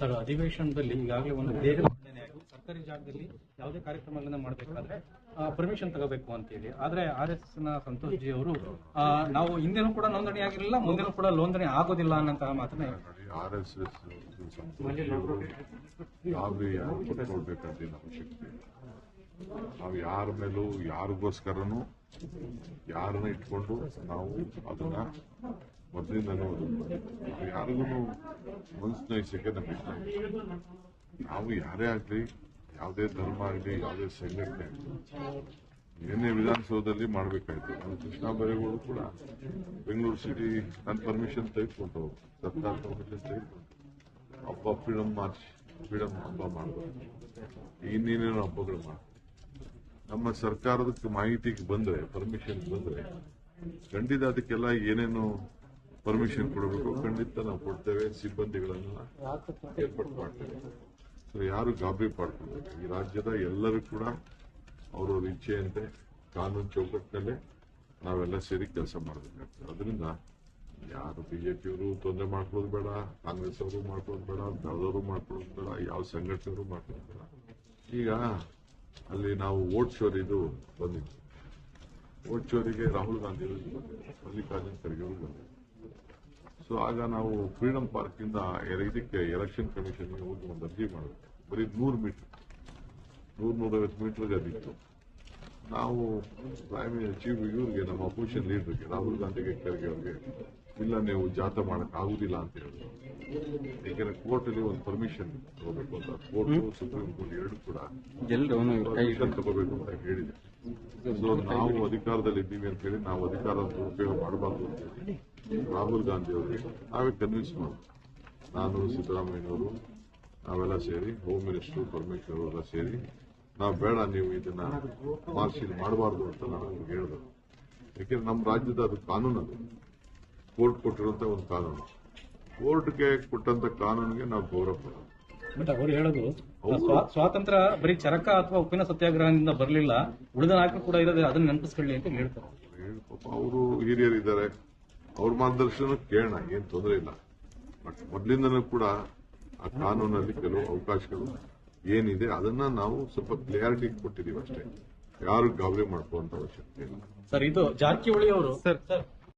Sir, ಅಧಿವೇಶನದಲ್ಲಿ ಈಗಾಗಲೇ ಒಂದು ವಿಧೇಯಕ ಮಂಡನೆ ಆಗಿ ಸರ್ಕಾರಿ ಜಾಗದಲ್ಲಿ ಯಾವುದೇ ಕಾರ್ಯಕ್ರಮಗಳನ್ನ ಮಾಡಬೇಕಾದ್ರೆ ಪರ್ಮಿಷನ್ ತಗೋಬೇಕು ಅಂತೇಳಿ. ಆದ್ರೆ RSS ನ ಸಂತೋಷ್ ಜಿ ಅವರು ನಾವು ಹಿಂದೆನೂ ಕೂಡ ನೋಂದಣಿ ಆಗಿರಲಿಲ್ಲ, ಮುಂದೆನೂ ಕೂಡ ನೋಂದಣಿ ಆಗೋದಿಲ್ಲ ಅನ್ನಂತಹ ಮಾತನ್ನ RSS ಕೊಟ್ಕೊಳ್ಬೇಕಂತ ಅವಶ್ಯಕತೆ ಇಲ್ಲ. ನಾವು ಯಾರ ಮೇಲೂ ಯಾರಿಗೋಸ್ಕರನೂ ಯಾರನ್ನ ಇಟ್ಕೊಂಡು ನಾವು ಅದನ್ನ ಮೊದಲಿಂದನೂ ಯಾರಿಗೂ ಮನಸ್ಸು ನೋಯಿಸಕ್ಕೆ ನಮ್ಗೆ ಇಷ್ಟ ಇಲ್ಲ. ನಾವು ಯಾರೇ ಆಗಲಿ, ಯಾವುದೇ ಧರ್ಮ ಆಗಲಿ, ಯಾವುದೇ ಸಂಘಟನೆ ಆಗಲಿ, ನಿನ್ನೆ ವಿಧಾನಸೌಧದಲ್ಲಿ ಮಾಡಬೇಕಾಯ್ತು. ನಾನು ಕೃಷ್ಣ ಬೈರೇಗೌಡರು ಕೂಡ ಬೆಂಗಳೂರು ಸಿಟಿ ನನ್ನ ಪರ್ಮಿಷನ್ ತೆಗೆದುಕೊಂಡು ಸರ್ಕಾರ ಪರ್ಮಿಷನ್ ತೆಗೆದುಕೊಂಡು ಹಬ್ಬ ಫ್ರೀಡಮ್ ಹಬ್ಬ ಮಾಡಬೇಕು, ಇನ್ನೇನೇನೋ ಹಬ್ಬಗಳು ಮಾಡಿ ನಮ್ಮ ಸರ್ಕಾರದ ಮಾಹಿತಿಗೆ ಬಂದ್ರೆ, ಪರ್ಮಿಷನ್ ಬಂದ್ರೆ ಖಂಡಿತ ಅದಕ್ಕೆಲ್ಲ ಏನೇನು ಪರ್ಮಿಷನ್ ಕೊಡಬೇಕು ಖಂಡಿತ ನಾವು ಕೊಡ್ತೇವೆ. ಸಿಬ್ಬಂದಿಗಳನ್ನ ಏರ್ಪಾಡು ಮಾಡ್ತೇವೆ. ಸೊ ಯಾರು ಗಾಬರಿ ಪಡ್ಕೊಳ್ಬೇಕು. ಈ ರಾಜ್ಯದ ಎಲ್ಲರೂ ಕೂಡ ಅವರವ್ರ ಇಚ್ಛೆಯಂತೆ ಕಾನೂನು ಚೌಕಟ್ಟಿನಲ್ಲೇ ನಾವೆಲ್ಲ ಸೇರಿ ಕೆಲಸ ಮಾಡಬೇಕಾಗ್ತದೆ. ಅದರಿಂದ ಯಾರು ಬಿಜೆಪಿಯವರು ತೊಂದರೆ ಮಾಡ್ಕೊಳ್ಳೋದು ಬೇಡ, ಕಾಂಗ್ರೆಸ್ ಅವರು ಮಾಡ್ಕೊಳ್ಳೋದು ಬೇಡ, ದಳದವರು ಮಾಡ್ಕೊಳ್ಳೋದು ಬೇಡ, ಯಾವ ಸಂಘಟನೆಯವರು ಮಾಡ್ಕೊಳ್ಳೋದು ಬೇಡ. ಈಗ ಅಲ್ಲಿ ನಾವು ವೋಟ್ ಚೋರಿದು ಬಂದಿದ್ವಿ. ವೋಟ್ ಚೋರಿಗೆ ರಾಹುಲ್ ಗಾಂಧಿ ಅವರು ಬಂದಿದ್ದಾರೆ, ಮಲ್ಲಿಕಾರ್ಜುನ್ ಖರ್ಗೆ ಅವರು ಬಂದಿದ್ದಾರೆ. ಸೊ ಆಗ ನಾವು ಫ್ರೀಡಮ್ ಪಾರ್ಕ್ ಇಂದ ಇದಕ್ಕೆ ಎಲೆಕ್ಷನ್ ಕಮಿಷನ್ಗೆ ಹೋಗಿ ಒಂದು ಅರ್ಜಿ ಮಾಡಬೇಕು. ಬರೀ 100 ಮೀಟರ್ 150 ಮೀಟರ್ಗೆ ಅದಿತ್ತು. ನಾವು ಚೀಫ್ ಇವ್ರಿಗೆ, ನಮ್ಮ ಅಪೋಸಿಷನ್ ಲೀಡರ್ಗೆ ರಾಹುಲ್ ಗಾಂಧಿಗೆ ಖರ್ಗೆ ಅವ್ರಿಗೆ, ಇಲ್ಲ ನೀವು ಜಾಥಾ ಮಾಡಕ್ ಆಗುದಿಲ್ಲ ಅಂತ ಹೇಳಿದ್ರು. ಯಾಕೆಂದ್ರೆ ಕೋರ್ಟ್ ಅಲ್ಲಿ ಒಂದು ಪರ್ಮಿಷನ್ ತಗೋಬೇಕು ಅಂತ, ಕೋರ್ಟ್ ಸುಪ್ರೀಂ ಕೋರ್ಟ್ ಎರಡು ಕೂಡ ಪರ್ಮಿಷನ್ ತಗೋಬೇಕು ಅಂತ ಹೇಳಿದೆ. ಸೊ ನಾವು ಅಧಿಕಾರದಲ್ಲಿ ಇದ್ದೀವಿ ಅಂತ ಹೇಳಿ ನಾವು ಅಧಿಕಾರದ ದುರುಪಯೋಗ ಮಾಡಬಾರ್ದು ಅಂತ ಹೇಳಿ ರಾಹುಲ್ ಗಾಂಧಿ ಅವರಿಗೆ ನಾವೇ ಕನ್ವಿನ್ಸ್ ಮಾಡಿದ್ವಿ. ನಾನು, ಸಿದ್ದರಾಮಯ್ಯನವರು ನಾವೆಲ್ಲ ಸೇರಿ, ಹೋಮ್ ಮಿನಿಸ್ಟರ್ ಪರಮೇಶ್ವರ್ ಅವರೆಲ್ಲ ಸೇರಿ, ನಾವು ಬೇಡ, ನೀವು ಇದನ್ನ ಮಾರ್ಚಿಲ್ ಮಾಡಬಾರ್ದು ಅಂತ ನಾವು ಅವ್ರಿಗೆ ಹೇಳಿದ್ರು. ಯಾಕೆಂದ್ರೆ ನಮ್ಮ ರಾಜ್ಯದ ಅದು ಕಾನೂನು, ಅದು ಕೋರ್ಟ್ ಕೊಟ್ಟಿರುವಂತ ಒಂದು ಕಾನೂನು. ಕೋರ್ಟ್ಗೆ ಕೊಟ್ಟಂತ ಕಾನೂನಿಗೆ ನಾವು ಗೌರವ ಕೊಡೋದು. ಬಟ್ ಅವರು ಹೇಳೋದು ಸ್ವಾತಂತ್ರ್ಯ ಬರೀ ಚರಕ ಅಥವಾ ಉಪ್ಪಿನ ಸತ್ಯಾಗ್ರಹದಿಂದ ಬರಲಿಲ್ಲ, ಉಳಿದ ನಾಯಕರು ಕೂಡ ಇರೋದೇ, ಅದನ್ನ ನೆನಪಿಸ್ಕೊಳ್ಳಿ ಅಂತ ಹೇಳ್ತಾರೆ. ಪಾಪ ಅವರು ಹಿರಿಯರಿದ್ದಾರೆ, ಅವ್ರ ಮಾರ್ಗದರ್ಶನ ಕೇಳೋಣ, ಏನ್ ತೊಂದರೆ ಇಲ್ಲ. ಬಟ್ ಮೊದಲಿಂದನೂ ಕೂಡ ಆ ಕಾನೂನಲ್ಲಿ ಕೆಲವು ಅವಕಾಶಗಳು ಏನಿದೆ ಅದನ್ನ ನಾವು ಸ್ವಲ್ಪ ಕ್ಲಿಯಾರಿಟಿ ಕೊಟ್ಟಿದೀವಿ ಅಷ್ಟೇ. ಯಾರು ಗಾಬರಿ ಮಾಡ್ಕೊಳ್ಳುವಂತ ಅವಶ್ಯಕತೆ ಇಲ್ಲ. ಸರ್, ಇದು ಜಾರಕಿಹೊಳಿ ಅವರು